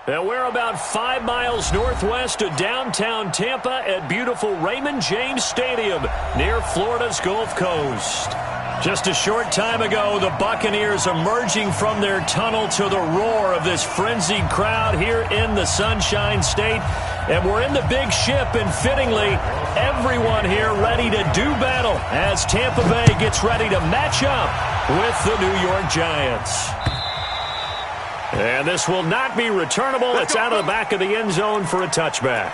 And we're about 5 miles northwest of downtown Tampa at beautiful Raymond James Stadium near Florida's Gulf Coast. Just a short time ago, the Buccaneers emerging from their tunnel to the roar of this frenzied crowd here in the Sunshine State. And we're in the big ship, and fittingly, everyone here ready to do battle as Tampa Bay gets ready to match up with the New York Giants. And this will not be returnable. It's out of the back of the end zone for a touchback.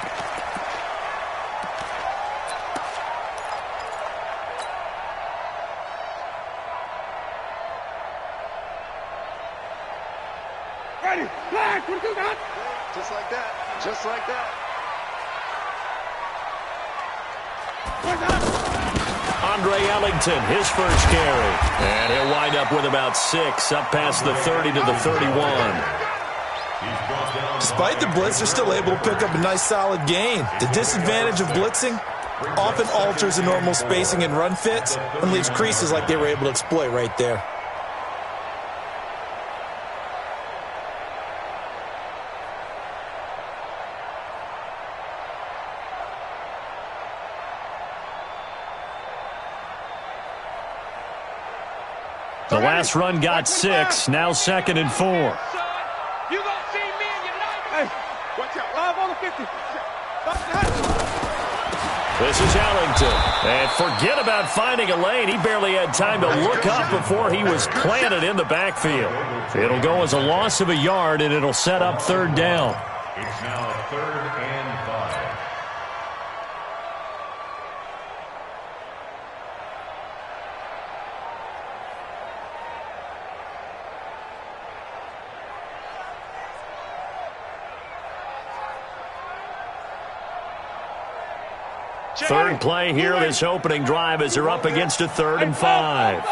Ready, flag, what do you got? Just like that, just like that. Andre Ellington, his first carry. And he'll wind up with about 6, up past the 30 to the 31. Despite the blitz, they're still able to pick up a nice solid gain. The disadvantage of blitzing often alters the normal spacing and run fits and leaves creases like they were able to exploit right there. The last run got 6, now 2nd and 4. You gonna see me in your life? Hey, watch out, live on the 50. This is Ellington. And forget about finding a lane. He barely had time to look up before he was planted in the backfield. It'll go as a loss of a yard, and it'll set up 3rd down. It's now 3rd and 5. Third play here, this opening drive, as they're up against a 3rd and 5.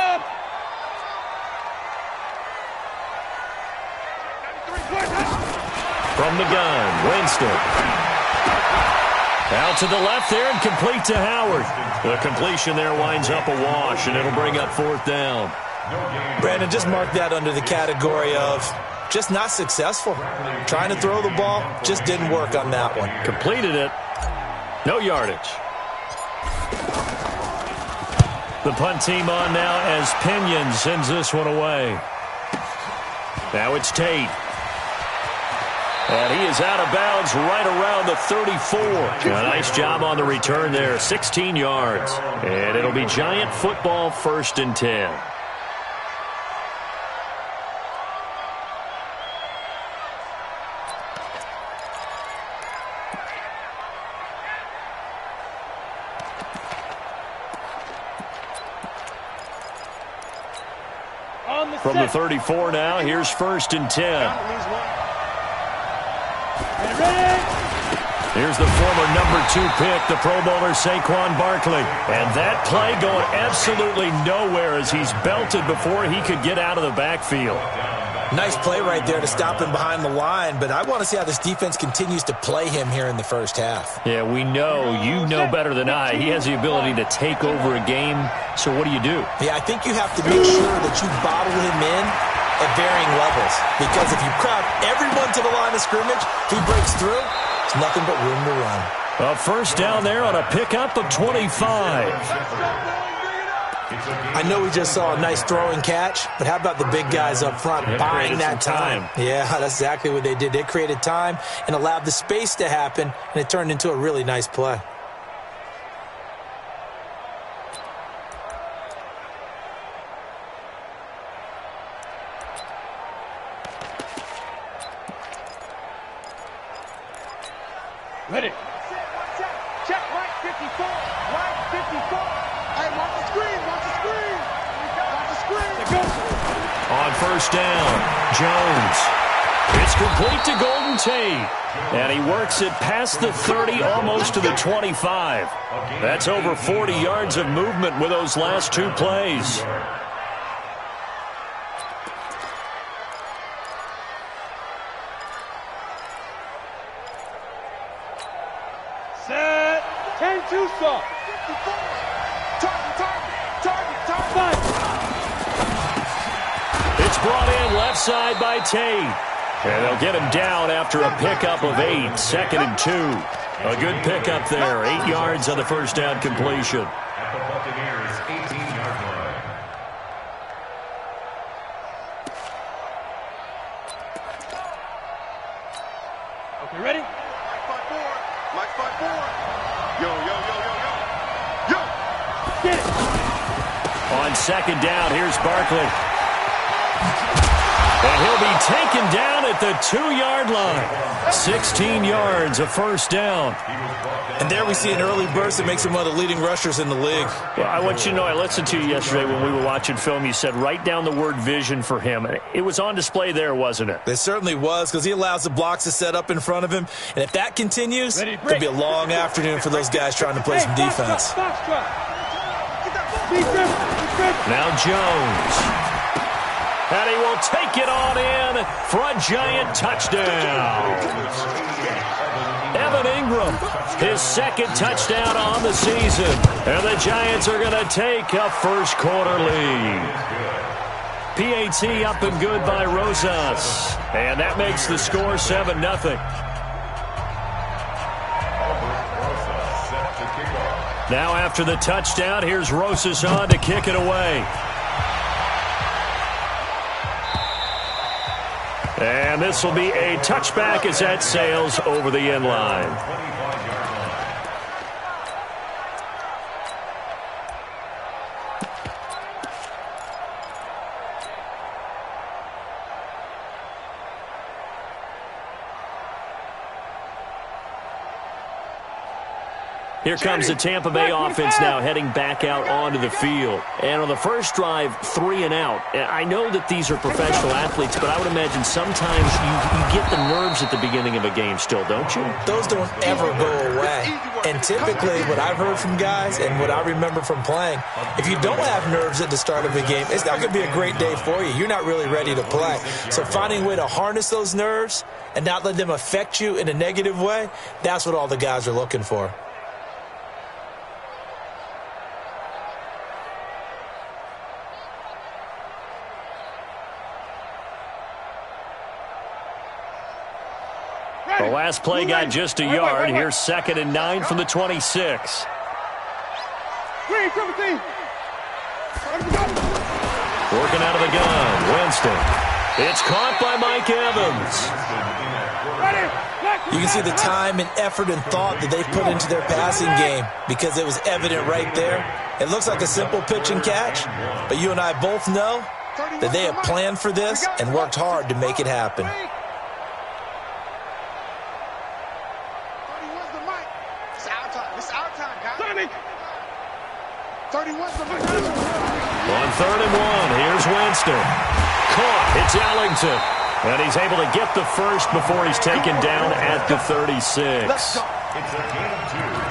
From the gun, Winston. Out to the left there and complete to Howard. The completion there winds up a wash, and it'll bring up 4th down. Brandon, just mark that under the category of just not successful. Trying to throw the ball, just didn't work on that one. Completed it. No yardage. The punt team on now as Pinion sends this one away. Now it's Tate. And he is out of bounds right around the 34. A nice job on the return there, 16 yards. And it'll be Giant football, 1st and 10. From the 34 now, here's 1st and 10. Here's the former number 2 pick, the Pro Bowler Saquon Barkley. And that play going absolutely nowhere as he's belted before he could get out of the backfield. Nice play right there to stop him behind the line, but I want to see how this defense continues to play him here in the first half. Yeah, we know, you know better than I, he has the ability to take over a game, so what do you do? Yeah, I think you have to make sure that you bottle him in at varying levels, because if you crowd everyone to the line of scrimmage, if he breaks through, it's nothing but room to run. A 1st down there on a pickup of 25. I know we just saw a nice throwing catch, but how about the big guys up front buying that time? Yeah, that's exactly what they did. They created time and allowed the space to happen, and it turned into a really nice play. Ready. Check right 54. Right 54. Hey, watch the screen. Watch the screen. Watch the screen. On 1st down, Jones. It's complete to Golden Tate. And he works it past the 30, almost to the 25. That's over 40 yards of movement with those last 2 plays. Set. 10-2 stop. Target. It's brought in left side by Tate. And they'll get him down after a pickup of 8, 2nd and 2. A good pickup there, 8 yards on the first down completion. At the Buccaneers' 18-yard line. Okay, ready? Mike 5-4. Mike 5-4. Yo, yo, yo, yo, yo. Yo! Get it! On 2nd down, here's Barkley. And he'll be taken down at the 2-yard line. 16 yards, a first down. And there we see an early burst that makes him one of the leading rushers in the league. Well, I want you to know, I listened to you yesterday when we were watching film. You said write down the word vision for him. It was on display there, wasn't it? It certainly was, because he allows the blocks to set up in front of him. And if that continues, Ready, it'll be a long afternoon for those guys trying to play some defense. Now Jones. And he will take it on in for a giant touchdown. Evan Ingram, his 2nd touchdown on the season. And the Giants are going to take a first-quarter lead. PAT up and good by Rosas. And that makes the score 7-0. Now after the touchdown, here's Rosas on to kick it away. And this will be a touchback as that sails over the end line. Here comes the Tampa Bay offense now heading back out onto the field. And on the first drive, 3 and out. I know that these are professional athletes, but I would imagine sometimes you get the nerves at the beginning of a game still, don't you? Those don't ever go away. And typically what I've heard from guys and what I remember from playing, if you don't have nerves at the start of a game, it's not going to be a great day for you. You're not really ready to play. So finding a way to harness those nerves and not let them affect you in a negative way, that's what all the guys are looking for. The last play got just a yard. Here's 2nd and 9 from the 26. Working out of the gun. Winston. It's caught by Mike Evans. You can see the time and effort and thought that they've put into their passing game because it was evident right there. It looks like a simple pitch and catch, but you and I both know that they have planned for this and worked hard to make it happen. On 3rd and 1, here's Winston. Caught. It's Ellington. And he's able to get the first before he's taken down at the 36.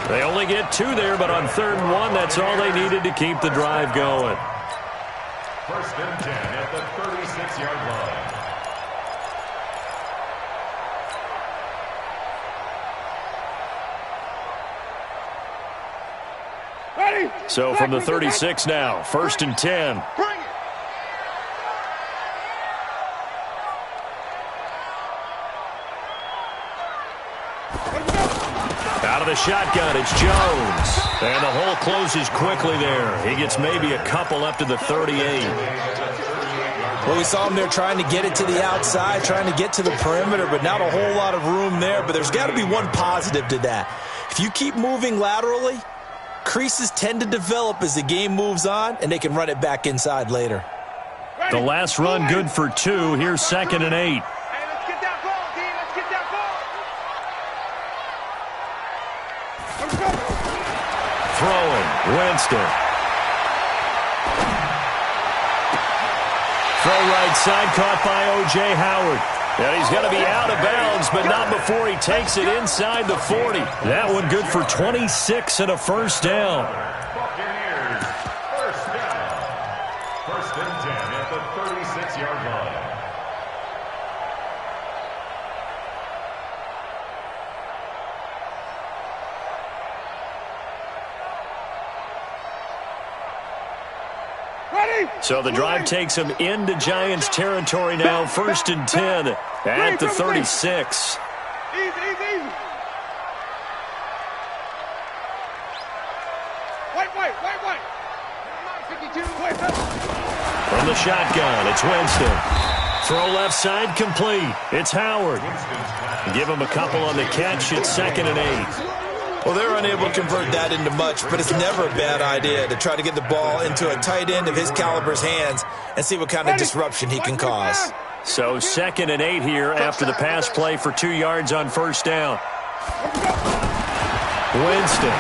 They only get 2 there, but on 3rd and 1, that's all they needed to keep the drive going. 1st and 10 at the 36-yard line. So from the 36 now, 1st and 10. Out of the shotgun, it's Jones. And the hole closes quickly there. He gets maybe a couple up to the 38. Well, we saw him there trying to get it to the outside, trying to get to the perimeter, but not a whole lot of room there. But there's got to be one positive to that. If you keep moving laterally, creases tend to develop as the game moves on, and they can run it back inside later. The last run good for 2. Here's 2nd and 8. Hey, let's get that ball, team. Let's get that ball. Throwing, Winston. Throw right side, caught by O.J. Howard. And he's going to be out of bounds, but not before he takes it inside the 40. That one good for 26 and a first down. Buccaneers, first down. 1st and 10 at the 36-yard line. Ready? So the drive takes him into Giants territory now, 1st and 10. At the 36. Easy, easy, easy. White. 52, wait up. From the shotgun, it's Winston. Throw left side complete. It's Howard. Give him a couple on the catch. It's 2nd and 8. Well, they're unable to convert that into much, but it's never a bad idea to try to get the ball into a tight end of his caliber's hands and see what kind of disruption he can cause. So 2nd and 8 here after the pass play for 2 yards on first down. Winston.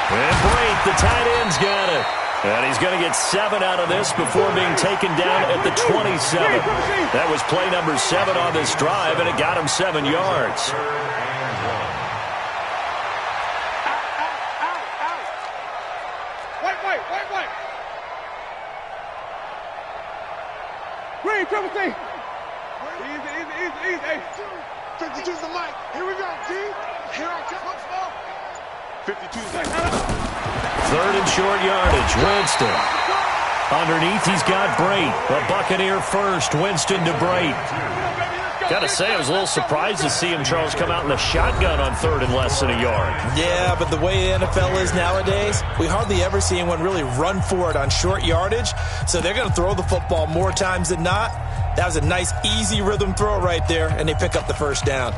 And Brate, the tight end's got it. And he's going to get 7 out of this before being taken down at the 27. That was play number 7 on this drive, and it got him 7 yards. White. Green, triple C. Easy. Hey, 52's the mic. Here we go, G. Here I come. 52's 3rd and short yardage. Winston. Underneath, he's got Brate. The Buccaneer first. Winston to Brate. Got to say, I was a little surprised to see him, Charles, come out in the shotgun on 3rd and less than a yard. Yeah, but the way the NFL is nowadays, we hardly ever see anyone really run for it on short yardage. So they're going to throw the football more times than not. That was a nice, easy rhythm throw right there, and they pick up the first down.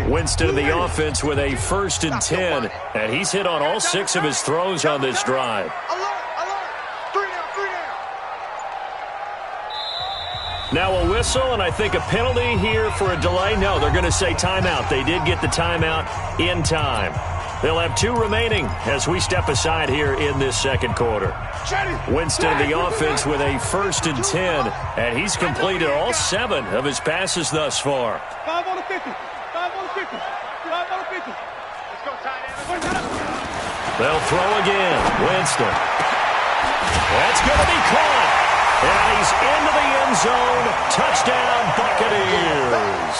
Winston in the offense with a 1st and 10. And he's hit on all 6 of his throws on this drive. Alert. 3 down. Now a whistle, and I think a penalty here for a delay. No, they're going to say timeout. They did get the timeout in time. They'll have 2 remaining as we step aside here in this second quarter. Winston in the offense with a 1st and 10. And he's completed all 7 of his passes thus far. 5 on the 50. 5 on the 50. 5 on the 50. Let's go, tight end. They'll throw again. Winston. That's going to be caught. And he's into the end zone. Touchdown, Buccaneers.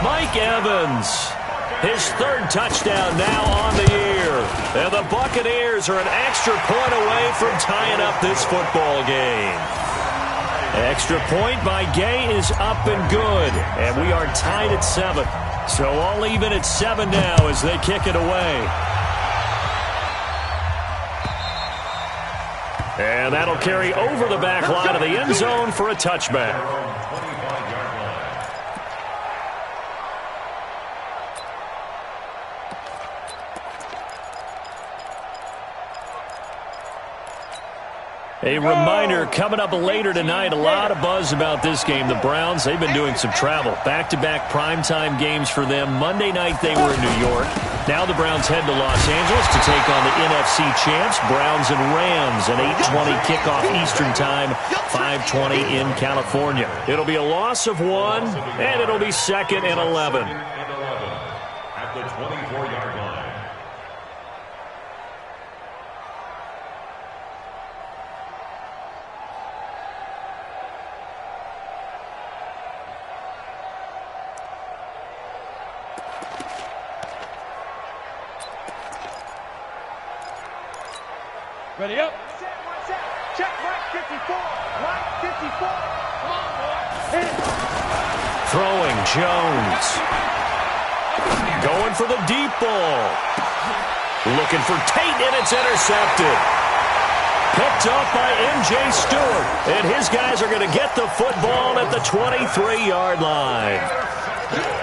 Mike Evans. His 3rd touchdown now on the year. And the Buccaneers are an extra point away from tying up this football game. Extra point by Gay is up and good. And we are tied at 7. So all even at 7 now as they kick it away. And that'll carry over the back line of the end zone for a touchback. A reminder, coming up later tonight, a lot of buzz about this game. The Browns, they've been doing some travel. Back-to-back primetime games for them. Monday night they were in New York. Now the Browns head to Los Angeles to take on the NFC champs, Browns and Rams, an 8:20 kickoff Eastern time, 5:20 in California. It'll be a loss of 1, and it'll be 2nd and 11. At the 24-yard line. Ready up. Check right 54. Right 54. Come on, boy. Hit it. Throwing Jones. Going for the deep ball. Looking for Tate, and it's intercepted. Picked up by M.J. Stewart. And his guys are going to get the football at the 23-yard line.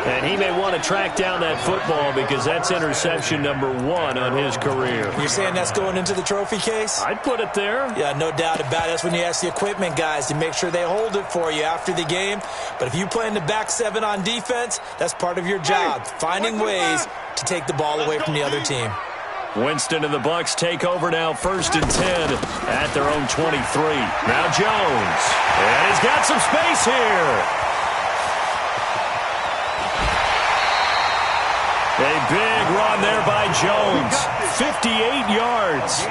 And he may want to track down that football because that's interception number 1 on his career. You're saying that's going into the trophy case? I'd put it there. Yeah, no doubt about it. That's when you ask the equipment guys to make sure they hold it for you after the game. But if you play in the back 7 on defense, that's part of your job, finding ways to take the ball away from the other team. Winston and the Bucs take over now, 1st and 10 at their own 23. Now Jones. And he's got some space here. A big run there by Jones. 58 yards.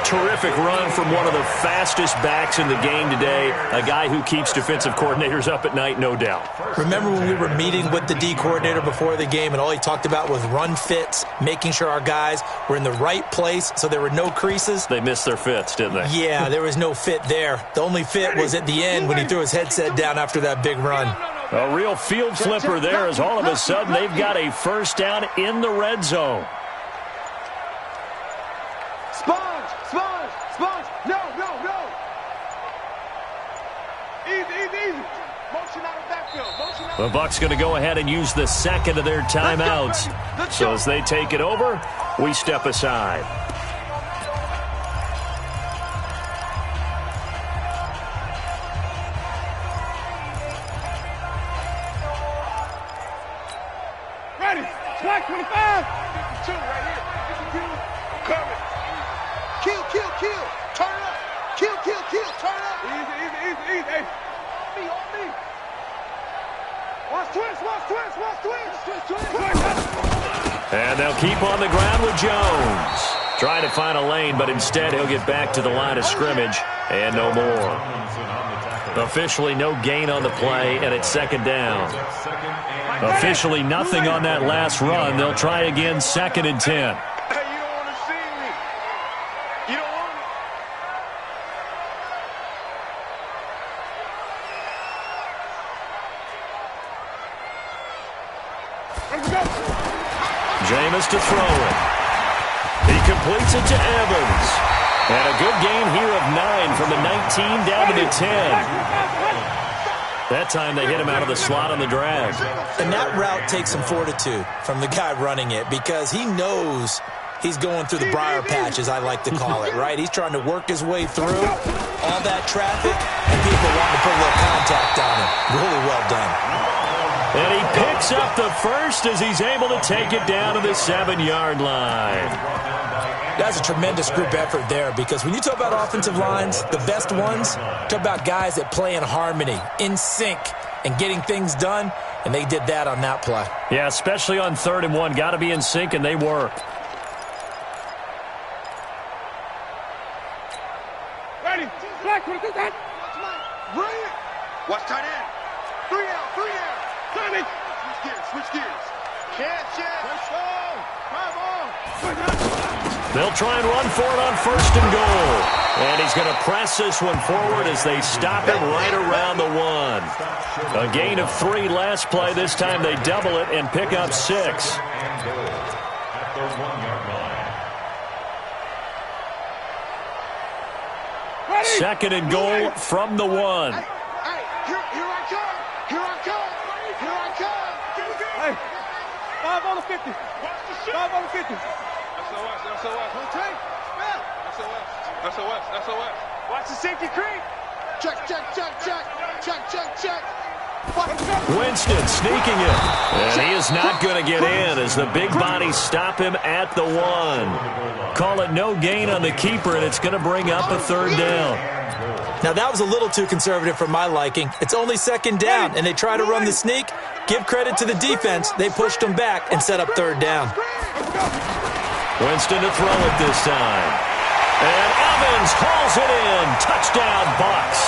Terrific run from one of the fastest backs in the game today, a guy who keeps defensive coordinators up at night, no doubt. Remember when we were meeting with the D coordinator before the game and all he talked about was run fits, making sure our guys were in the right place so there were no creases? They missed their fits, didn't they? Yeah, there was no fit there. The only fit was at the end when he threw his headset down after that big run. A real field flipper there as all of a sudden they've got a first down in the red zone. Sponge! No! Easy! Motion out of backfield. The Bucs going to go ahead and use the second of their timeouts. So as they take it over, we step aside. Ready! Slack 25! 52 right here. 52. Coming. Kill. Turn up. Kill. Turn up. Easy. Hey. On me. Watch twist. And they'll keep on the ground with Jones. Trying to find a lane, but instead he'll get back to the line of scrimmage and no more. Officially no gain on the play, and it's second down. Officially nothing on that last run. They'll try again, 2nd and 10. Hey, you don't want to see me. You don't want me. Jameis to throw it. He completes it to Evans. And a good gain here of 9 from the 19 down to the 10. That time they hit him out of the slot on the drag. And that route takes some fortitude from the guy running it because he knows he's going through the briar patch, as I like to call it, right? He's trying to work his way through all that traffic, and people want to put a little contact on him. Really well done. And he picks up the first as he's able to take it down to the 7-yard line. That's a tremendous group effort there because when you talk about offensive lines, the best ones, talk about guys that play in harmony, in sync, and getting things done, and they did that on that play. Yeah, especially on 3rd and 1. Got to be in sync, and they were. Ready. Slack 25. Bring it. Watch tight end. 3 out. Tommy. Switch gears. Catch it. Let's go. Come on. They'll try and run for it on 1st and goal. And he's going to press this one forward as they stop him right around the 1. A gain of 3 last play. This time they double it and pick up 6. At the 1-yard line. 2nd and goal from the 1. Hey, here I come. Hey, 5 on the 50. 5 on the 50. SOS. Watch the safety creep. Check. Winston sneaking it. And he is not going to get in as the big bodies stop him at the 1. Call it no gain on the keeper, and it's going to bring up a 3rd down. Now, that was a little too conservative for my liking. It's only 2nd down, and they try to run the sneak. Give credit to the defense. They pushed them back and set up 3rd down. Winston to throw it this time. And Evans hauls it in. Touchdown, Bucs.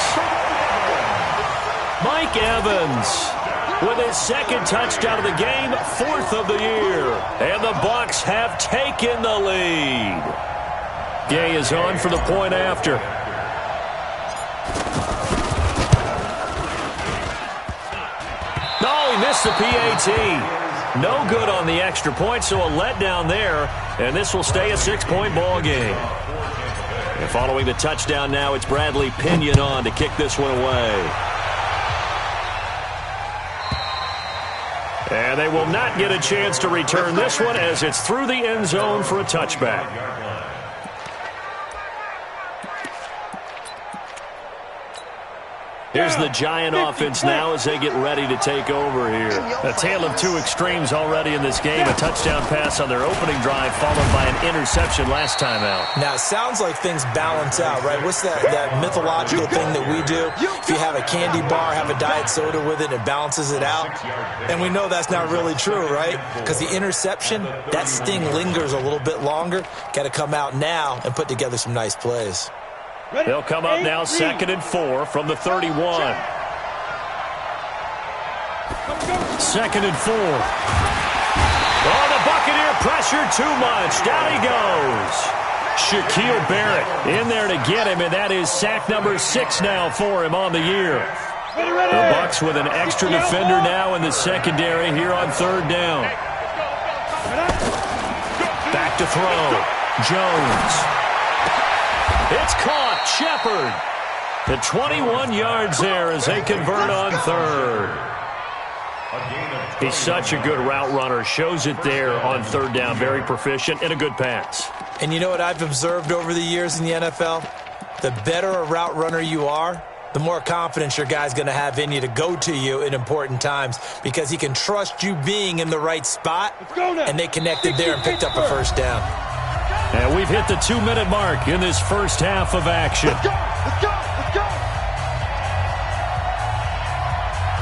Mike Evans with his 2nd touchdown of the game, 4th of the year. And the Bucs have taken the lead. Gay is on for the point after. No, he missed the PAT. No good on the extra point, so a letdown there, and this will stay a 6-point ball game. And following the touchdown now, it's Bradley Pinion on to kick this one away. And they will not get a chance to return this one as it's through the end zone for a touchback. Here's the Giant offense now as they get ready to take over here. A tale of two extremes already in this game. A touchdown pass on their opening drive followed by an interception last time out. Now, it sounds like things balance out, right? What's that mythological thing that we do? If you have a candy bar, have a diet soda with it, it balances it out. And we know that's not really true, right? Because the interception, that sting lingers a little bit longer. Got to come out now and put together some nice plays. They'll come up now 2nd and 4 from the 31. 2nd and 4. Oh, the Buccaneer pressure too much. Down he goes. Shaquille Barrett in there to get him, and that is sack number 6 now for him on the year. The Bucs with an extra defender now in the secondary here on 3rd down. Back to throw. Jones. It's caught. Shepard. The 21 yards there as they convert on 3rd. He's such a good route runner. Shows it there on 3rd down. Very proficient and a good pass. And you know what I've observed over the years in the NFL? The better a route runner you are, the more confidence your guy's going to have in you to go to you in important times because he can trust you being in the right spot, and they connected there and picked up a 1st down. And we've hit the 2-minute mark in this first half of action. Let's go! Let's go! Let's go!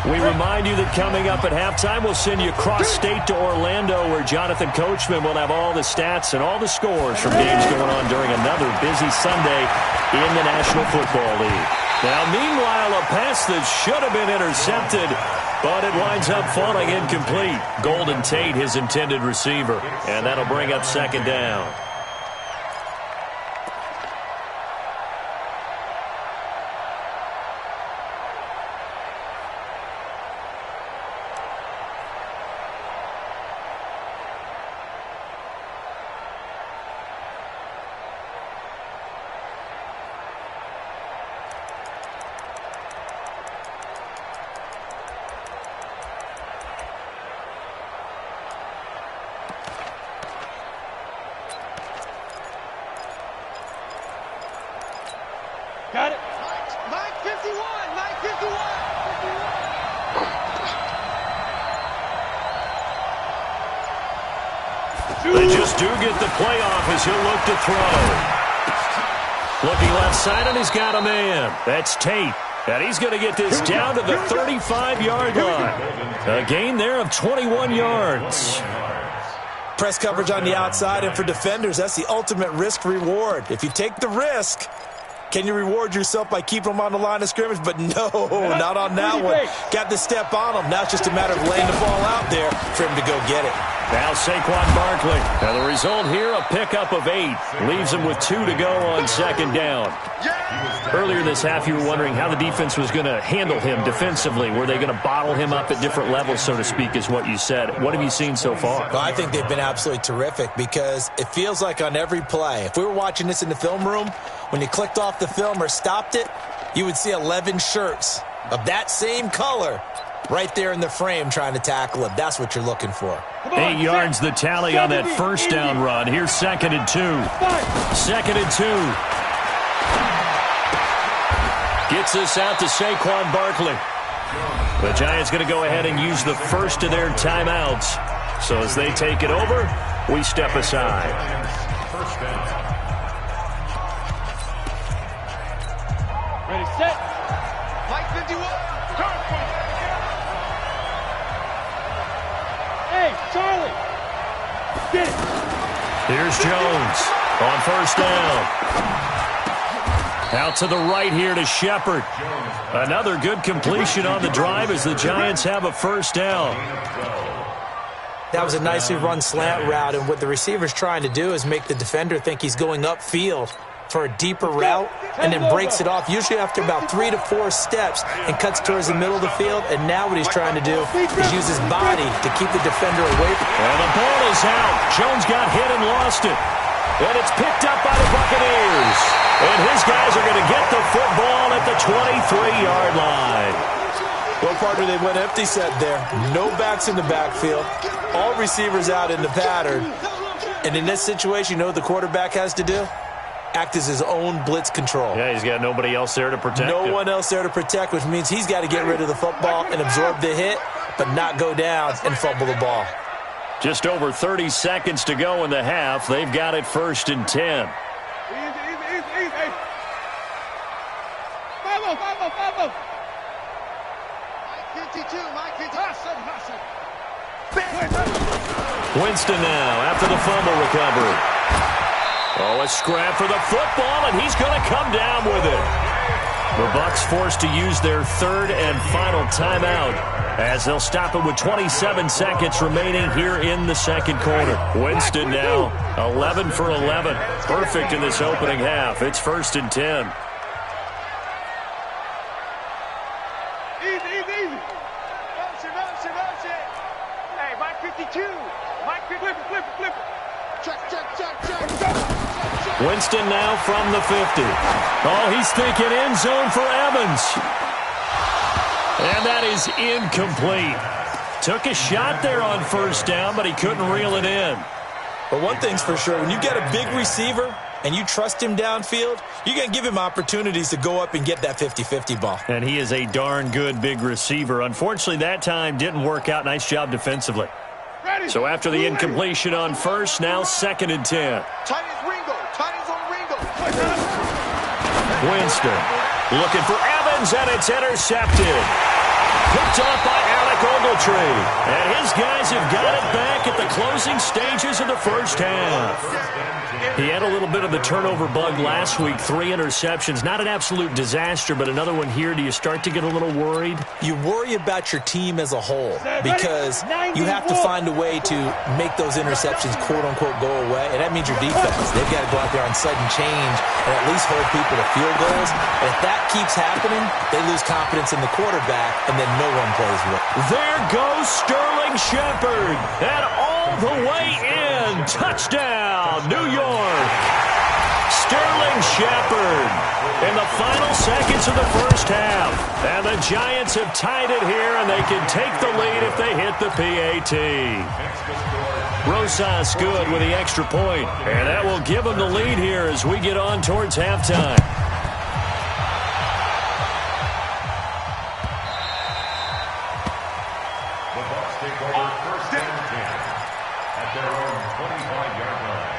We remind you that coming up at halftime, we'll send you cross-state to Orlando, where Jonathan Coachman will have all the stats and all the scores from games going on during another busy Sunday in the National Football League. Now, meanwhile, a pass that should have been intercepted, but it winds up falling incomplete. Golden Tate, his intended receiver, and that'll bring up 2nd down. Got it. Mike 51. Mike 51. They just do get the playoff as he'll look to throw. Looking left side, and he's got a man. That's Tate. And he's going to get this down to the 35-yard line. A gain there of 21 yards. Press coverage on the outside, and for defenders, that's the ultimate risk-reward. If you take the risk, can you reward yourself by keeping them on the line of scrimmage? But no, not on that one. Got to step on them. Now it's just a matter of laying the ball out there for him to go get it. Now Saquon Barkley. Now the result here, a pickup of 8. Leaves him with 2 to go on 2nd down. Earlier this half, you were wondering how the defense was going to handle him defensively. Were they going to bottle him up at different levels, so to speak, is what you said. What have you seen so far? Well, I think they've been absolutely terrific because it feels like on every play, if we were watching this in the film room, when you clicked off the film or stopped it, you would see 11 shirts of that same color right there in the frame trying to tackle him. That's what you're looking for. 8 yards the tally on that 1st down run. Here's 2nd and 2. 2nd and 2. Gets this out to Saquon Barkley. The Giants going to go ahead and use the first of their timeouts. So as they take it over, we step aside. Ready, set. Mike 51. Hey, Charlie. Get it. Here's Jones on 1st down. Out to the right here to Shepard. Another good completion on the drive as the Giants have a 1st down. That was a nicely run slant route, and what the receiver's trying to do is make the defender think he's going upfield for a deeper route and then breaks it off, usually after about 3 to 4 steps, and cuts towards the middle of the field. And now what he's trying to do is use his body to keep the defender away from him. And the ball is out. Jones got hit and lost it. And it's picked up by the Buccaneers. And his guys are going to get the football at the 23-yard line. Well, partner, they went empty set there. No backs in the backfield. All receivers out in the pattern. And in this situation, you know what the quarterback has to do? act as his own blitz control. Yeah, he's got nobody else there to protect him. No one else there to protect, which means he's got to get rid of the football and absorb the hit, but not go down and fumble the ball. Just over 30 seconds to go in the half. They've got it 1st and 10. Easy. 5-0. Mike 52, Mike 52. Winston now after the fumble recovery. Oh, a scrap for the football, and he's going to come down with it. The Bucs forced to use their 3rd and final timeout as they'll stop it with 27 seconds remaining here in the 2nd quarter. Winston now 11 for 11. Perfect in this opening half. It's 1st and 10. Easy. Motion. Hey, Mike 52. Mike 50. Flip it. Check. Winston now from the 50. Oh, he's thinking end zone for Evans. And that is incomplete. Took a shot there on 1st down, but he couldn't reel it in. But one thing's for sure, when you get a big receiver and you trust him downfield, you're going to give him opportunities to go up and get that 50-50 ball. And he is a darn good big receiver. Unfortunately, that time didn't work out. Nice job defensively. So after the incompletion on 1st, now 2nd and 10. Tight is Ringo. Winston looking for Evans, and it's intercepted. Picked off by Alec Ogletree. And his guys have got it back at the closing stages of the 1st half. He had a little bit of the turnover bug last week. 3 interceptions. Not an absolute disaster, but another one here. Do you start to get a little worried? You worry about your team as a whole because you have to find a way to make those interceptions, quote-unquote, go away. And that means your defense. They've got to go out there on sudden change and at least hold people to field goals. And if that keeps happening, they lose confidence in the quarterback, and then no one plays well. There goes Sterling Shepard. And all the way in. Touchdown, New York. Sterling Shepard in the final seconds of the 1st half. And the Giants have tied it here, and they can take the lead if they hit the PAT. Rosas good with the extra point. And that will give them the lead here as we get on towards halftime. The Bucs take over 1st and 10 at their own 25-yard line.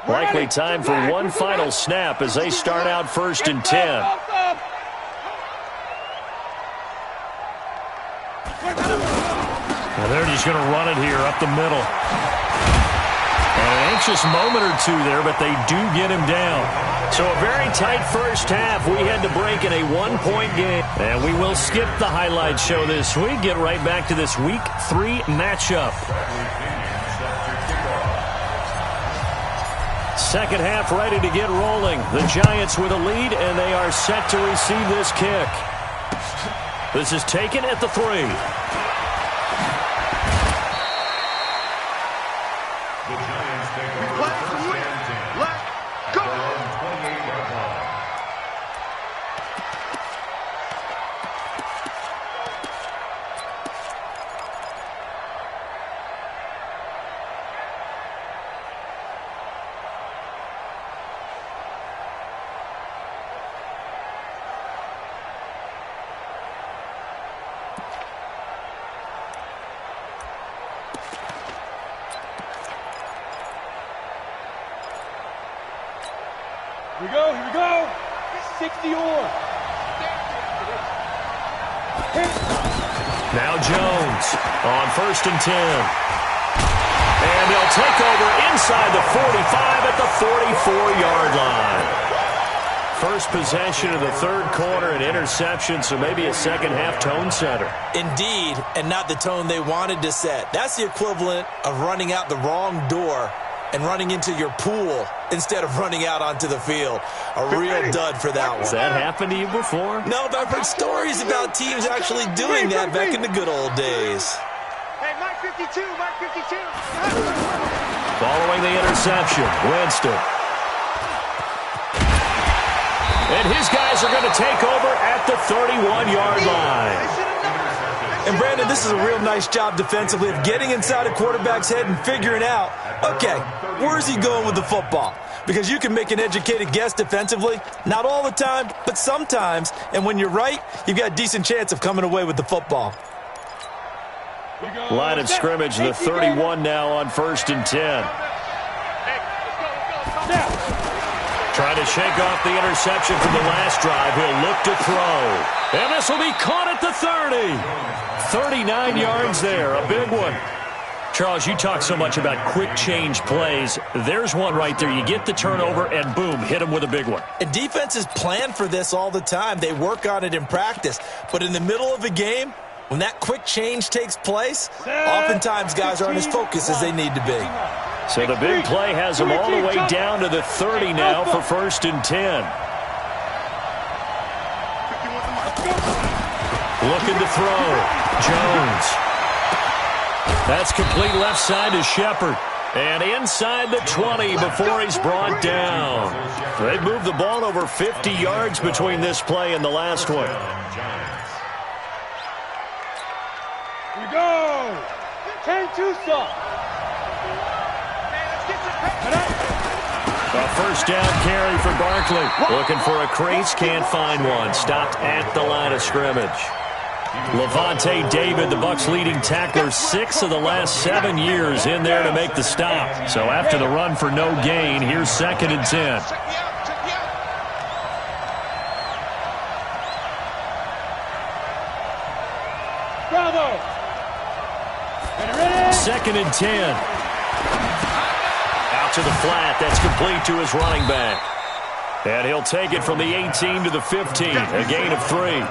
Likely time for one final snap as they start out 1st and 10. Now they're just going to run it here up the middle. And an anxious moment or two there, but they do get him down. So a very tight 1st half. We had to break in a 1-point game. And we will skip the highlight show this week. Get right back to this Week 3 matchup. 2nd half ready to get rolling. The Giants with a lead, and they are set to receive this kick. This is taken at the 3. The Giants take over 1st and 10 at their own 28-yard line. Here we go. 60-or. Now Jones on 1st and 10. And they'll take over inside the 45 at the 44-yard line. First possession of the 3rd quarter, an interception, so maybe a 2nd half tone setter. Indeed, and not the tone they wanted to set. That's the equivalent of running out the wrong door and running into your pool instead of running out onto the field. A real dud for that one. Has that happened to you before? No, but I've heard stories about teams actually doing that back in the good old days. Hey, Mike 52, Mike 52. Following the interception, Winston. And his guys are going to take over at the 31-yard line. And, Brandon, this is a real nice job defensively of getting inside a quarterback's head and figuring out, okay, where's he going with the football? Because you can make an educated guess defensively. Not all the time, but sometimes. And when you're right, you've got a decent chance of coming away with the football. Line of scrimmage, the 31 now on 1st and 10. Trying to shake off the interception from the last drive. He'll look to throw. And this will be caught at the 30. 39 yards there, a big one. Charles, you talk so much about quick change plays. There's one right there. You get the turnover, and boom, hit him with a big one. And defenses plan for this all the time. They work on it in practice. But in the middle of a game, when that quick change takes place, oftentimes guys aren't as focused as they need to be. So the big play has them all the way down to the 30 now for 1st and 10. Looking to throw. Jones. That's complete left side to Shepard. And inside the 20 before he's brought down. They moved the ball over 50 yards between this play and the last one. Here we go. 10-2 stop. A first down carry for Barkley. Looking for a crease, can't find one. Stopped at the line of scrimmage. Levante David, the Bucs leading tackler, 6 of the last 7 years in there to make the stop. So after the run for no gain, here's 2nd and 10. Bravo. 2nd and 10. Out to the flat. That's complete to his running back. And he'll take it from the 18 to the 15. A gain of 3.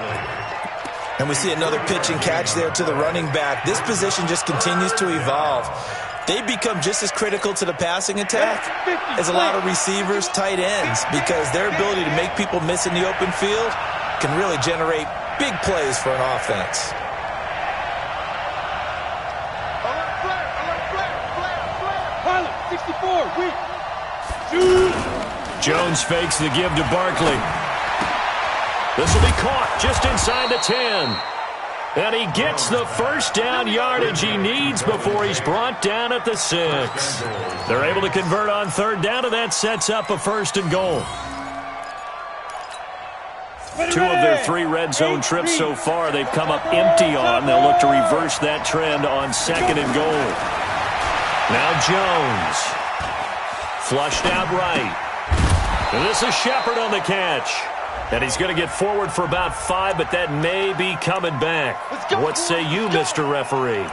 And we see another pitch and catch there to the running back. This position just continues to evolve. They become just as critical to the passing attack as a lot of receivers, tight ends, because their ability to make people miss in the open field can really generate big plays for an offense. Pilot, 64, Jones fakes the give to Barkley. This will be caught just inside the 10. And he gets the first down yardage he needs before he's brought down at the 6. They're able to convert on 3rd down, and that sets up a 1st and goal. 2 of their 3 red zone trips so far they've come up empty on. They'll look to reverse that trend on 2nd and goal. Now Jones. Flushed out right. And this is Shepard on the catch. And he's going to get forward for about 5, but that may be coming back. What say you, Mr. Referee?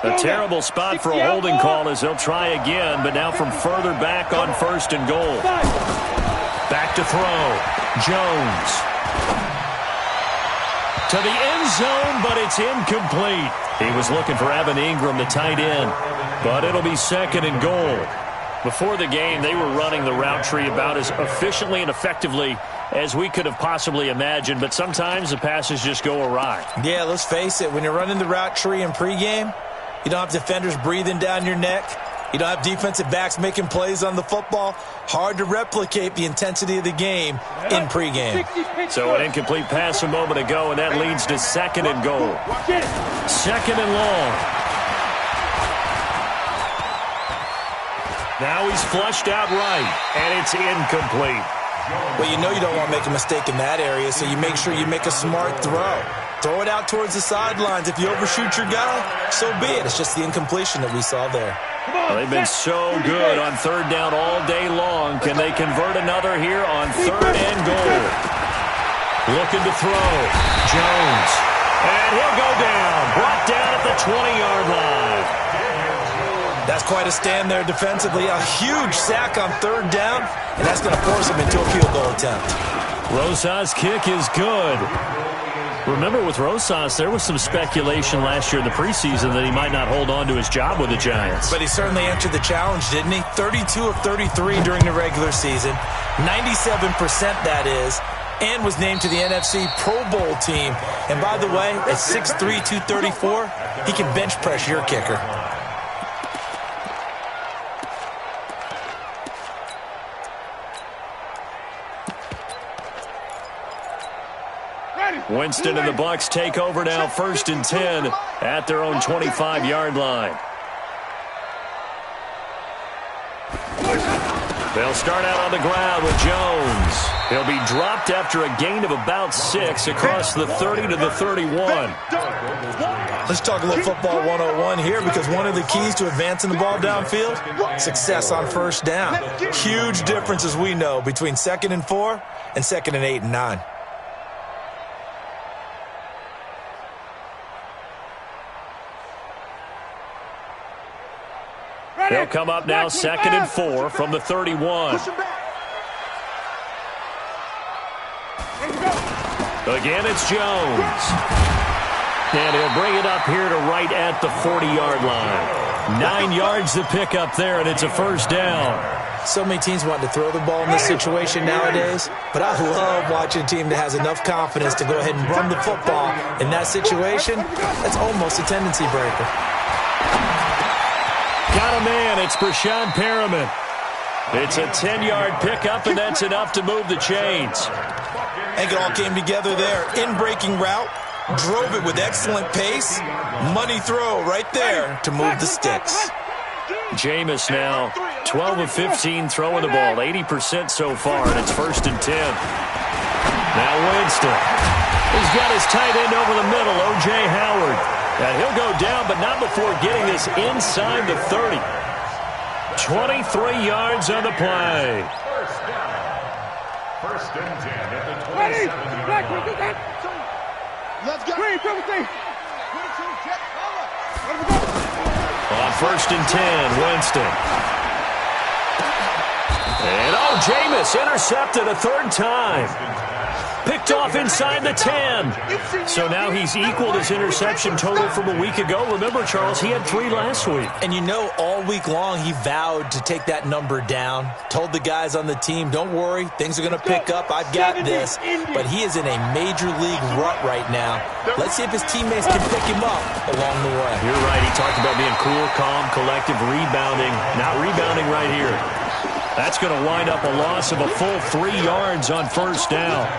A terrible spot for a holding call as they'll try again, but now from further back on 1st and goal. Back to throw. Jones. To the end zone, but it's incomplete. He was looking for Evan Ingram, the tight end, but it'll be 2nd and goal. Before the game, they were running the route tree about as efficiently and effectively as we could have possibly imagined, but sometimes the passes just go awry. Yeah, let's face it. When you're running the route tree in pregame, you don't have defenders breathing down your neck. You don't have defensive backs making plays on the football. Hard to replicate the intensity of the game in pregame. So an incomplete pass a moment ago, and that leads to 2nd and goal. 2nd and long. Now he's flushed out right, and it's incomplete. Well, you know you don't want to make a mistake in that area, so you make sure you make a smart throw. Throw it out towards the sidelines. If you overshoot your guy, so be it. It's just the incompletion that we saw there. Well, they've been so good on 3rd down all day long. Can they convert another here on 3rd and goal? Looking to throw. Jones. And he'll go down. Brought down at the 20-yard line. That's quite a stand there defensively. A huge sack on 3rd down, and that's going to force him into a field goal attempt. Rosas' kick is good. Remember with Rosas, there was some speculation last year in the preseason that he might not hold on to his job with the Giants. But he certainly answered the challenge, didn't he? 32 of 33 during the regular season, 97% that is, and was named to the NFC Pro Bowl team. And by the way, at 6'3", 234, he can bench press your kicker. Winston and the Bucs take over now, 1st and 10 at their own 25-yard line. They'll start out on the ground with Jones. He'll be dropped after a gain of about 6 across the 30 to the 31. Let's talk a little football 101 here, because one of the keys to advancing the ball downfield, success on first down. Huge difference, as we know, between 2nd and 4 and 2nd and 8 and 9. They'll come up now 2nd and 4 from the 31. Again, it's Jones. And he'll bring it up here to right at the 40-yard line. 9 yards to pick up there, and it's a 1st down. So many teams want to throw the ball in this situation nowadays, but I love watching a team that has enough confidence to go ahead and run the football. In that situation, that's almost a tendency breaker. Got a man. It's Brashad Perriman. It's a 10-yard pickup, and that's enough to move the chains. I think it all came together there. In-breaking route, drove it with excellent pace. Money throw right there to move the sticks. Jameis now 12 of 15 throwing the ball, 80% so far, and it's 1st and 10. Now Winston. He's got his tight end over the middle, O.J. Howard. And he'll go down, but not before getting this inside the 30. 23 yards on the play. 1st and 10 at the 27-yard line. Let's go. On 1st and 10, Winston. And Jameis intercepted a 3rd time. Picked off inside the 10. So now he's equaled his interception total from a week ago. Remember, Charles, he had 3 last week. And you know, all week long he vowed to take that number down. Told the guys on the team, don't worry, things are going to pick up. I've got this. But he is in a major league rut right now. Let's see if his teammates can pick him up along the way. You're right. He talked about being cool, calm, collective, rebounding. Not rebounding right here. That's going to wind up a loss of a full 3 yards on 1st down.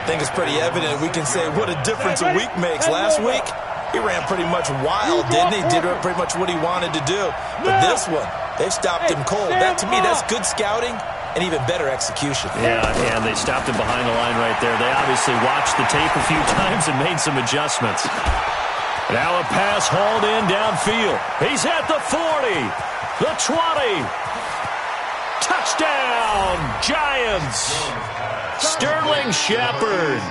I think it's pretty evident. We can say what a difference a week makes. Last week, he ran pretty much wild, didn't he? Did pretty much what he wanted to do. But this one, they've stopped him cold. That, to me, that's good scouting and even better execution. Yeah, and they stopped him behind the line right there. They obviously watched the tape a few times and made some adjustments. Now a pass hauled in downfield. He's at the 40, the 20. Touchdown, Giants. Sterling Shepard,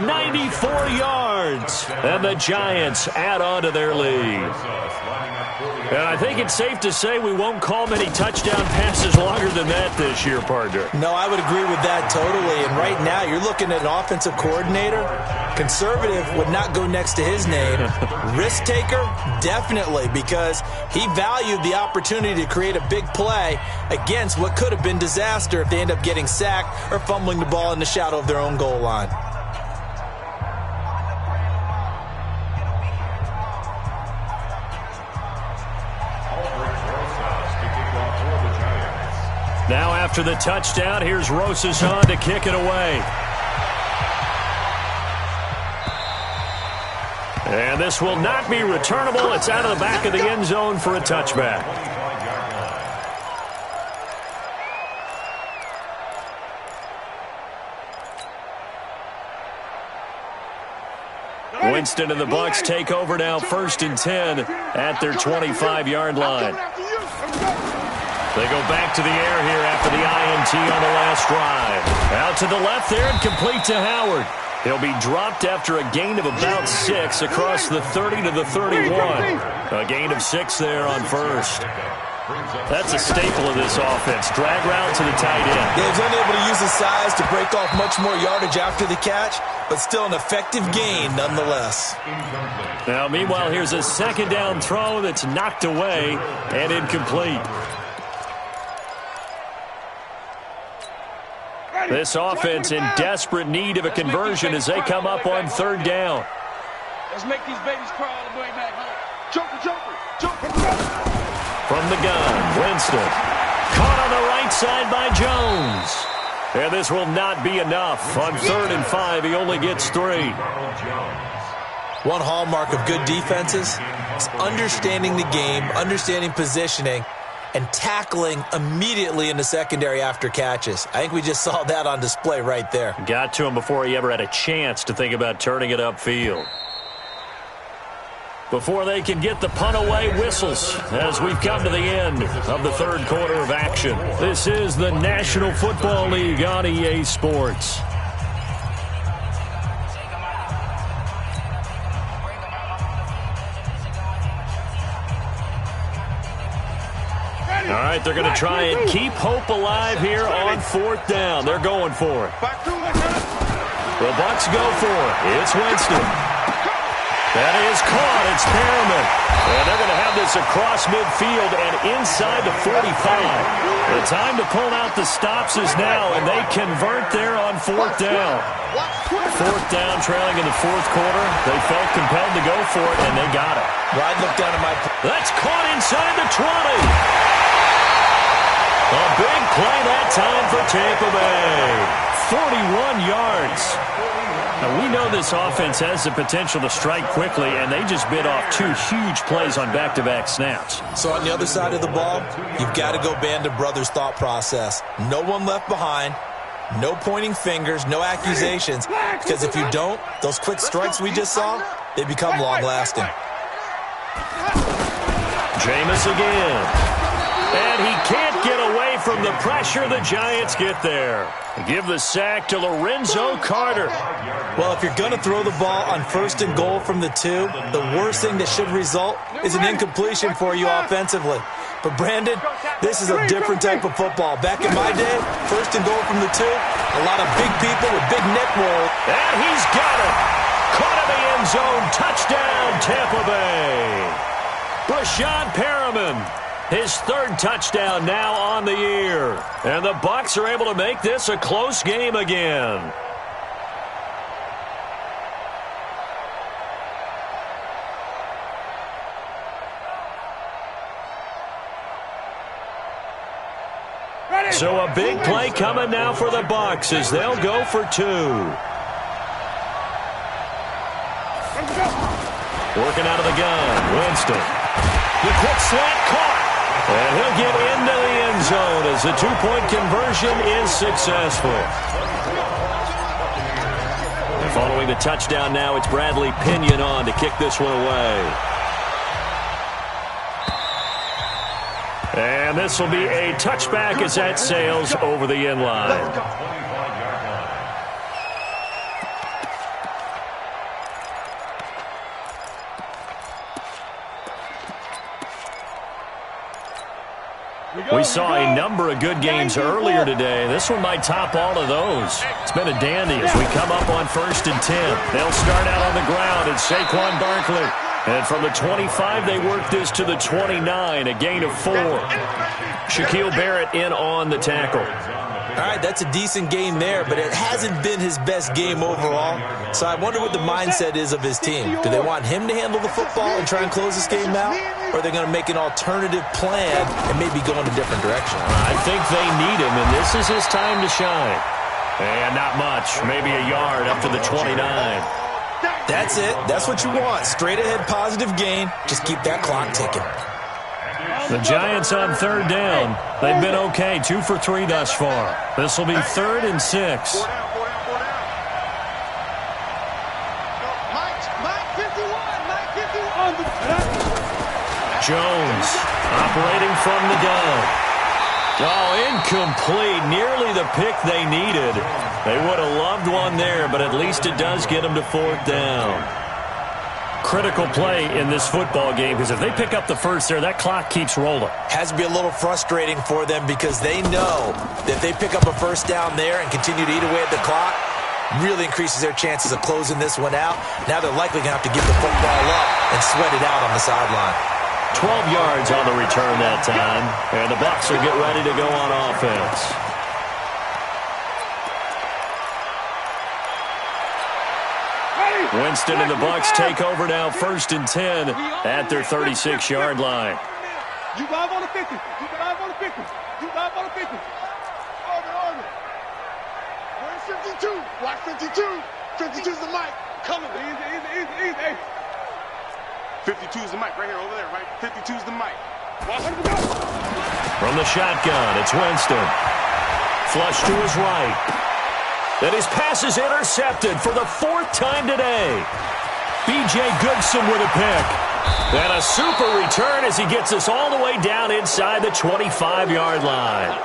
94 yards. And the Giants add on to their lead. And I think it's safe to say we won't call many touchdown passes longer than that this year, partner. No, I would agree with that totally. And right now, you're looking at an offensive coordinator. Conservative would not go next to his name. Risk taker, definitely, because he valued the opportunity to create a big play against what could have been disaster if they end up getting sacked or fumbling the ball in the shadow of their own goal line. Now after the touchdown, here's Rosas to kick it away. And this will not be returnable. It's out of the back of the end zone for a touchback. Winston and the Bucs take over now, 1st and 10 at their 25-yard line. They go back to the air here after the INT on the last drive. Out to the left there and complete to Howard. He'll be dropped after a gain of about 6 across the 30 to the 31. A gain of 6 there on 1st. That's a staple of this offense. Drag route to the tight end. Yeah, he's unable to use his size to break off much more yardage after the catch, but still an effective gain nonetheless. Now, meanwhile, here's a second down throw that's knocked away and incomplete. This offense in desperate need of a conversion as they come up on third down. Let's make these babies crawl all the way back home. Jumper. From the gun, Winston. Caught on the right side by Jones. And this will not be enough. On 3rd and 5, he only gets 3. One hallmark of good defenses is understanding the game, understanding positioning, and tackling immediately in the secondary after catches. I think we just saw that on display right there. Got to him before he ever had a chance to think about turning it upfield. Before they can get the punt away, whistles as we've come to the end of the third quarter of action. This is the National Football League on EA Sports. All right, they're going to try and keep hope alive here on 4th down. They're going for it. The Bucs go for it. It's Winston. That is caught. It's Perriman. And they're going to have this across midfield and inside the 45. The time to pull out the stops is now, and they convert there on 4th down. 4th down, trailing in the 4th quarter. They felt compelled to go for it, and they got it. Well, I'd look down at my... That's caught inside the 20. A big play that time for Tampa Bay. 41 yards. Now, we know this offense has the potential to strike quickly, and they just bit off 2 huge plays on back-to-back snaps. So on the other side of the ball, you've got to go Band of Brothers thought process. No one left behind, no pointing fingers, no accusations, because if you don't, those quick strikes we just saw, they become long-lasting. Jameis again. And he can't get away from the pressure. The Giants get there. Give the sack to Lorenzo Carter. Well, if you're going to throw the ball on 1st and goal from the 2, the worst thing that should result is an incompletion for you offensively. But, Brandon, this is a different type of football. Back in my day, 1st and goal from the 2, a lot of big people with big neck rolls. And he's got it. Caught in the end zone. Touchdown, Tampa Bay. Rashad Perriman. His 3rd touchdown now on the year. And the Bucs are able to make this a close game again. So a big play coming now for the Bucs as they'll go for 2. Working out of the gun, Winston. The quick slant caught. And he'll get into the end zone as the 2-point conversion is successful. And following the touchdown now, it's Bradley Pinion on to kick this one away. And this will be a touchback as that sails over the end line. We saw a number of good games earlier today. This one might top all of those. It's been a dandy as we come up on 1st and 10. They'll start out on the ground. It's Saquon Barkley. And from the 25, they work this to the 29, a gain of 4. Shaquille Barrett in on the tackle. All right, that's a decent game there, but it hasn't been his best game overall. So I wonder what the mindset is of his team. Do they want him to handle the football and try and close this game out? Or are they going to make an alternative plan and maybe go in a different direction? I think they need him, and this is his time to shine. And not much, maybe a yard up to the 29. That's it. That's what you want. Straight ahead positive gain. Just keep that clock ticking. The Giants on 3rd down. They've been okay, 2 for 3 thus far. This will be 3rd and 6. Jones operating from the gun. Oh, incomplete. Nearly the pick they needed. They would have loved one there, but at least it does get them to 4th down. critical play in this football game because if they pick up the first there, that clock keeps rolling. Has to be a little frustrating for them because they know that if they pick up a first down there and continue to eat away at the clock, really increases their chances of closing this one out. Now they're likely going to have to give the football up and sweat it out on the sideline. 12 yards on the return that time, and the Bucs will get ready to go on offense. Winston and the Bucs take over now, 1st and 10 at their 36-yard line. You live on the 50. You live on the 50. You live on the 50. Order. Where's 52? Watch 52. 52's the mic. Coming. Easy. 52's the mic right here, over there, right? 52's the mic. From the shotgun, it's Winston. Flush to his right. And his pass is intercepted for the 4th time today. B.J. Goodson with a pick. And a super return as he gets us all the way down inside the 25-yard line.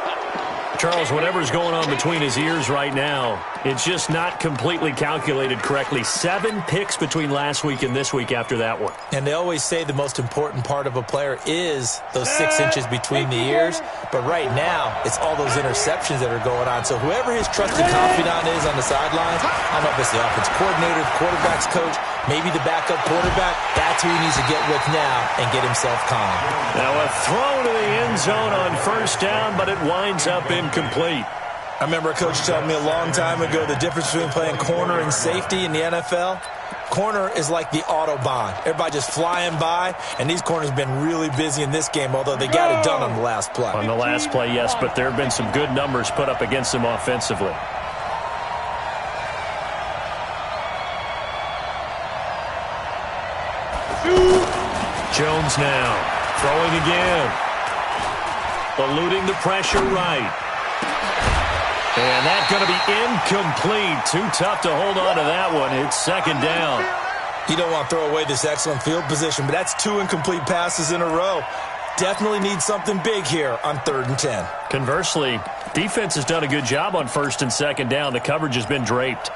Charles, whatever's going on between his ears right now, it's just not completely calculated correctly. 7 picks between last week and this week after that one. And they always say the most important part of a player is those 6 inches between the ears. But right now, it's all those interceptions that are going on. So whoever his trusted confidant is on the sidelines, I don't know if it's the offense coordinator, the quarterback's coach, maybe the backup quarterback, that's who he needs to get with now and get himself calm. Now a throw to the end zone on 1st down, but it winds up incomplete. I remember a coach telling me a long time ago the difference between playing corner and safety in the NFL. Corner is like the Autobahn. Everybody just flying by, and these corners have been really busy in this game, although they got it done on the last play. On the last play, yes, but there have been some good numbers put up against them offensively. Jones now throwing again. Eluding the pressure right. And that's going to be incomplete. Too tough to hold on to that one. It's 2nd down. You don't want to throw away this excellent field position, but that's 2 incomplete passes in a row. Definitely need something big here on 3rd and 10. Conversely, defense has done a good job on 1st and 2nd down. The coverage has been draped.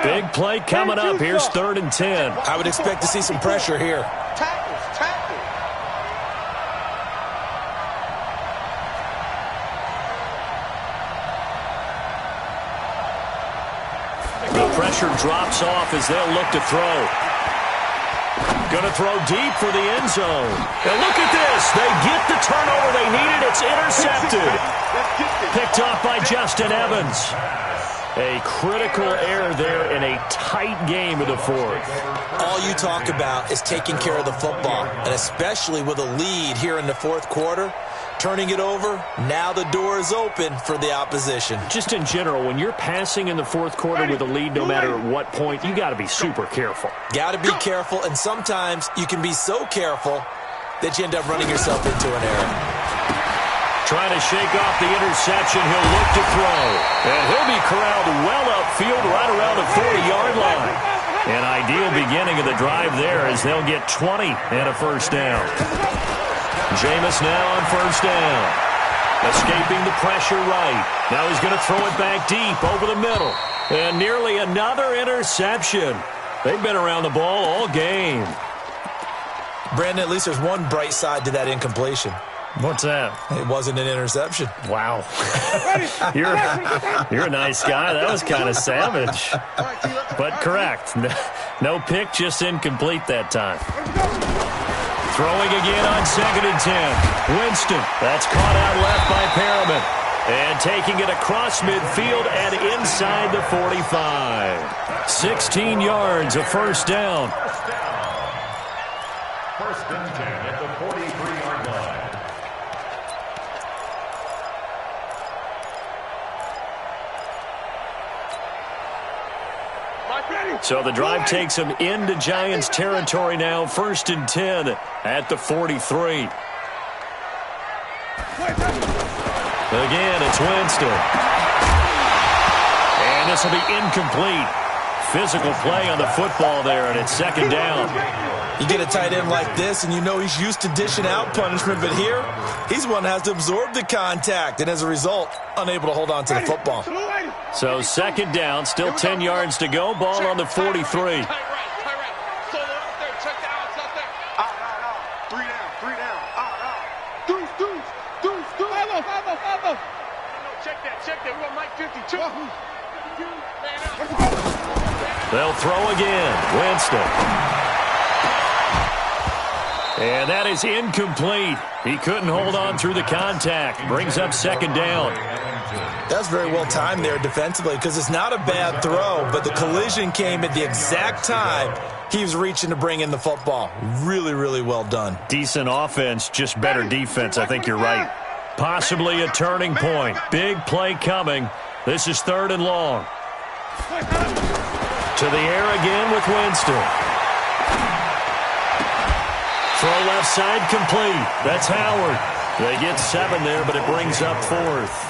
Big play coming up. Here's 3rd and 10. I would expect to see some pressure here. Tackle. The pressure drops off as they'll look to throw. Going to throw deep for the end zone. And look at this. They get the turnover they needed. It's intercepted. Picked off by Justin Evans. A critical error there in a tight game of the 4th. All you talk about is taking care of the football, and especially with a lead here in the 4th quarter. Turning it over, now the door is open for the opposition. Just in general, when you're passing in the 4th quarter with a lead, no matter what point, you got to be super careful. Got to be careful, and sometimes you can be so careful that you end up running yourself into an error. Trying to shake off the interception, he'll look to throw. And he'll be corralled well upfield right around the 40-yard line. An ideal beginning of the drive there as they'll get 20 and a 1st down. Jameis now on 1st down. Escaping the pressure right. Now he's going to throw it back deep over the middle. And nearly another interception. They've been around the ball all game. Brandon, at least there's one bright side to that incompletion. What's that? It wasn't an interception. Wow. You're a nice guy. That was kind of savage. But correct. No pick, just incomplete that time. Throwing again on 2nd and 10. Winston. That's caught out left by Perriman. And taking it across midfield and inside the 45. 16 yards, a 1st down. 1st and 10 at the 43-yard line. So the drive takes them into Giants territory now. 1st and 10 at the 43. Again, it's Winston. And this will be incomplete. Physical play on the football there, and it's 2nd down. You get a tight end like this, and you know he's used to dishing out punishment, but here, he's one that has to absorb the contact, and as a result, unable to hold on to the football. So second down, still 10 yards to go, ball on the 43. Check that. We got Mike 52. They'll throw again. Winston. And that is incomplete. He couldn't hold on through the contact. Brings up second down. That's very well timed there defensively because it's not a bad throw, but the collision came at the exact time he was reaching to bring in the football. Really, really well done. Decent offense, just better defense. I think you're right. Possibly a turning point. Big play coming. This is third and long. To the air again with Winston. Throw left side complete. That's Howard. They get 7 there, but it brings up fourth.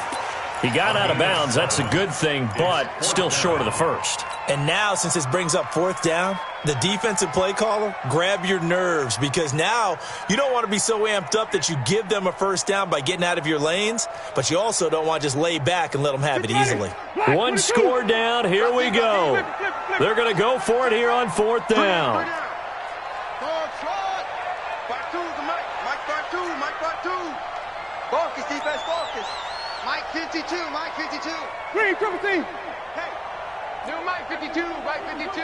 He got out of bounds. That's a good thing, but still short of the first. And now, since this brings up fourth down, the defensive play caller, grab your nerves because now you don't want to be so amped up that you give them a first down by getting out of your lanes, but you also don't want to just lay back and let them have it easily. One score down. Here we go. They're going to go for it here on fourth down. Focus, defense, focus. Mike 52, Mike 52. Green, triple team. Hey, new Mike 52, Mike 52.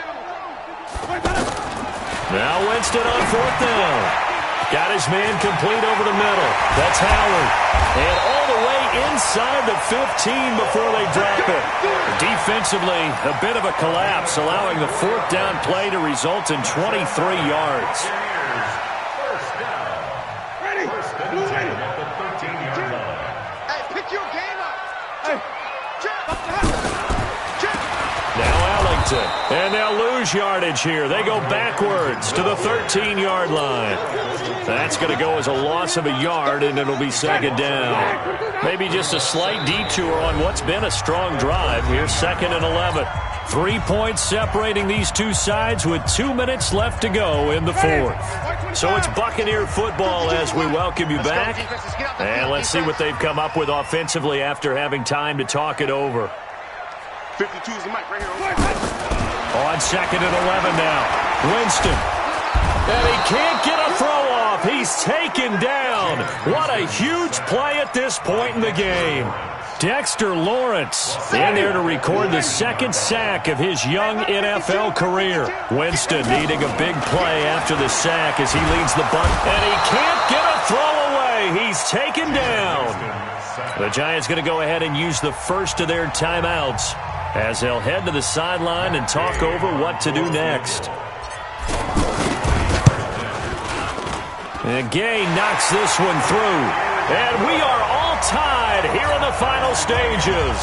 Now Winston on fourth down. Got his man complete over the middle. That's Howard. And all the way inside the 15 before they drop it. Defensively, a bit of a collapse, allowing the fourth down play to result in 23 yards. First down. Ready? First and 10 at the 13-yard line. Hey, pick your game up. Hey, Now Ellington. And they'll lose yardage here. They go backwards to the 13-yard line. That's going to go as a loss of a yard, and it'll be second down. Maybe just a slight detour on what's been a strong drive. Here's second and 11. 3 points separating these two sides with 2 minutes left to go in the fourth. So it's Buccaneer football as we welcome you back. And let's see what they've come up with offensively after having time to talk it over. 52 is the mic right here. On second and 11 now. Winston. And he can't get a throw off. He's taken down. What a huge play at this point in the game. Dexter Lawrence in there to record the second sack of his young NFL career. Winston needing a big play after the sack as he leads the bunt. And he can't get a throw away. He's taken down. The Giants going to go ahead and use the first of their timeouts as they'll head to the sideline and talk over what to do next. And Gay knocks this one through. And we are all tied here in the final stages.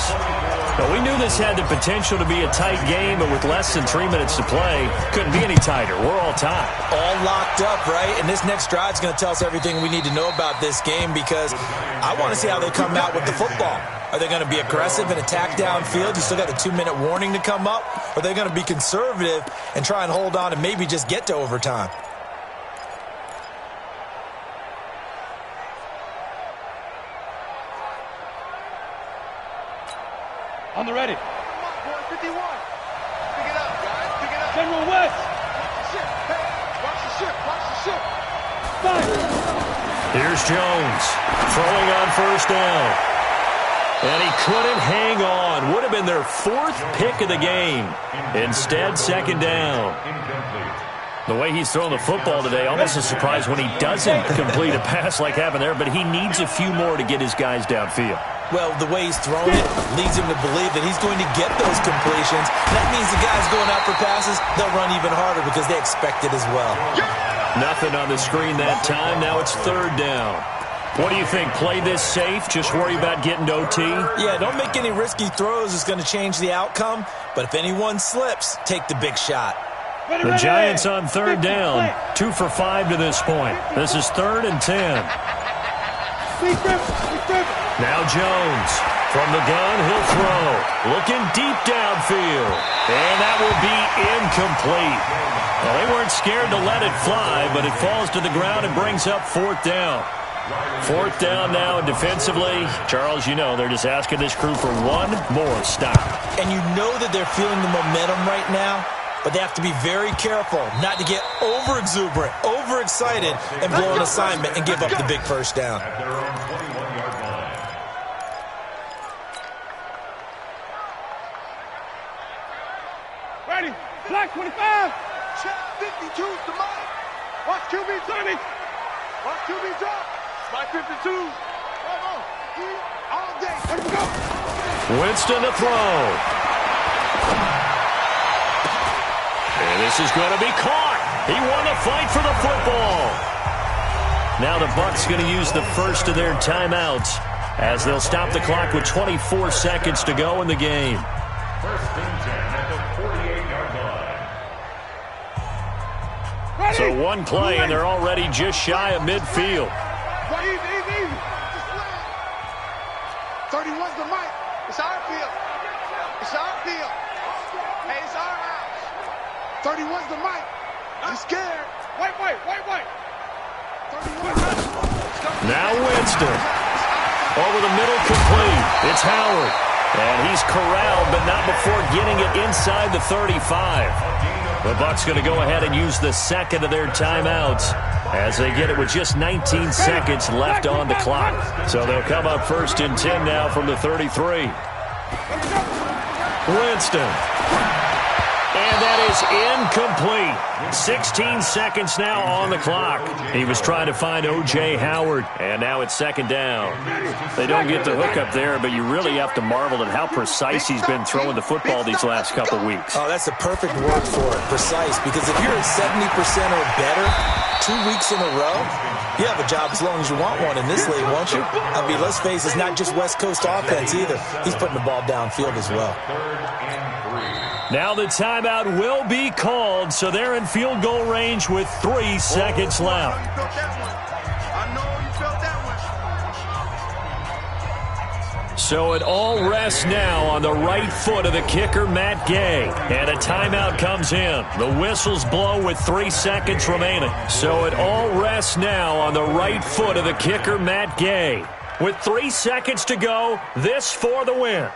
Now, we knew this had the potential to be a tight game, but with less than 3 minutes to play, couldn't be any tighter. We're all tied. All locked up, right? And this next drive is going to tell us everything we need to know about this game because I want to see how they come out with the football. Are they going to be aggressive and attack downfield? You still got the 2-minute warning to come up? Or are they going to be conservative and try and hold on and maybe just get to overtime? On the ready. Come on, boy, 51. Pick it up, guys. Pick it up. General West. Watch the ship. Watch the ship. Fire. Here's Jones throwing on first down. And he couldn't hang on. Would have been their fourth pick of the game. Instead, second down. The way he's throwing the football today, almost a surprise when he doesn't complete a pass like happened there, but he needs a few more to get his guys downfield. Well, the way he's thrown it leads him to believe that he's going to get those completions. That means the guys going out for passes, they'll run even harder because they expect it as well. Nothing on the screen that time. Now it's third down. What do you think? Play this safe? Just worry about getting to OT? Yeah, don't make any risky throws. It's going to change the outcome. But if anyone slips, take the big shot. The Giants on third down. 2 for 5 to this point. This is 3rd and 10. Now Jones From the gun, he'll throw. Looking deep downfield. And that will be incomplete. Well, they weren't scared to let it fly, but it falls to the ground and brings up fourth down. Fourth down now, and defensively, Charles, you know, they're just asking this crew for one more stop. And you know that they're feeling the momentum right now, but they have to be very careful not to get over-exuberant, overexcited, and blow an assignment and give up the big first down. At their own 21-yard line. Ready. Black 25. Check 52 to Mike. Watch QB 30. Watch QB drop. Mike 52. Come on. All day. Let's go. Winston to throw. And this is going to be caught. He won the fight for the football. Now the Bucs going to use the first of their timeouts as they'll stop the clock with 24 seconds to go in the game. First and 10 at the 48-yard line. Ready. So one play, and they're already just shy of midfield. Easy. 31's the mic. It's our field. It's our field. Hey, it's our house. 31's the mic. I'm scared. Wait. 31. Now Winston. Over the middle, complete. It's Howard. And he's corralled, but not before getting it inside the 35. The Bucs going to go ahead and use the second of their timeouts as they get it with just 19 seconds left on the clock. So they'll come up first and 10 now from the 33. Winston. And that is incomplete. 16 seconds now on the clock. He was trying to find O.J. Howard, and now it's second down. They don't get the hook up there, but you really have to marvel at how precise he's been throwing the football these last couple weeks. Oh, that's the perfect word for it, precise, because if you're at 70% or better 2 weeks in a row, you have a job as long as you want one in this league, won't you? I mean, let's face it, it's not just West Coast offense either. He's putting the ball downfield as well. Now the timeout will be called, so they're in field goal range with 3 seconds left. I know you felt that one. So it all rests now on the right foot of the kicker, Matt Gay. And a timeout comes in. The whistles blow with 3 seconds remaining. So it all rests now on the right foot of the kicker, Matt Gay. With 3 seconds to go, this for the win.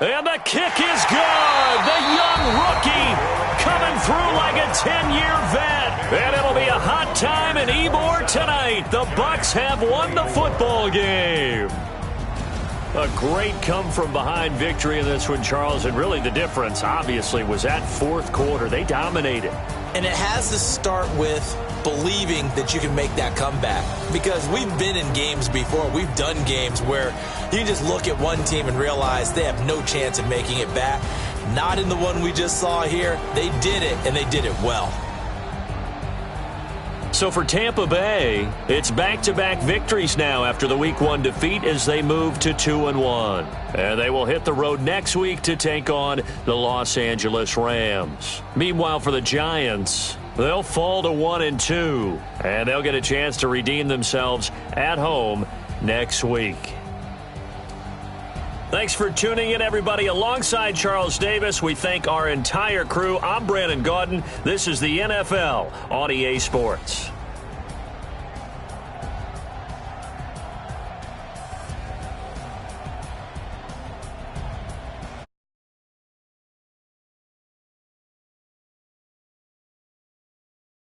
And the kick is good. The young rookie coming through like a 10-year vet. And it'll be a hot time in Ybor tonight. The Bucs have won the football game. A great come-from-behind victory in this one, Charles. And really the difference, obviously, was that fourth quarter. They dominated. And it has to start with believing that you can make that comeback. Because we've been in games before. We've done games where you can just look at one team and realize they have no chance of making it back. Not in the one we just saw here. They did it, and they did it well. So for Tampa Bay, it's back-to-back victories now after the Week 1 defeat as they move to 2-1. And they will hit the road next week to take on the Los Angeles Rams. Meanwhile, for the Giants, they'll fall to 1-2, and they'll get a chance to redeem themselves at home next week. Thanks for tuning in, everybody. Alongside Charles Davis, we thank our entire crew. I'm Brandon Gaudin. This is the NFL on EA Sports.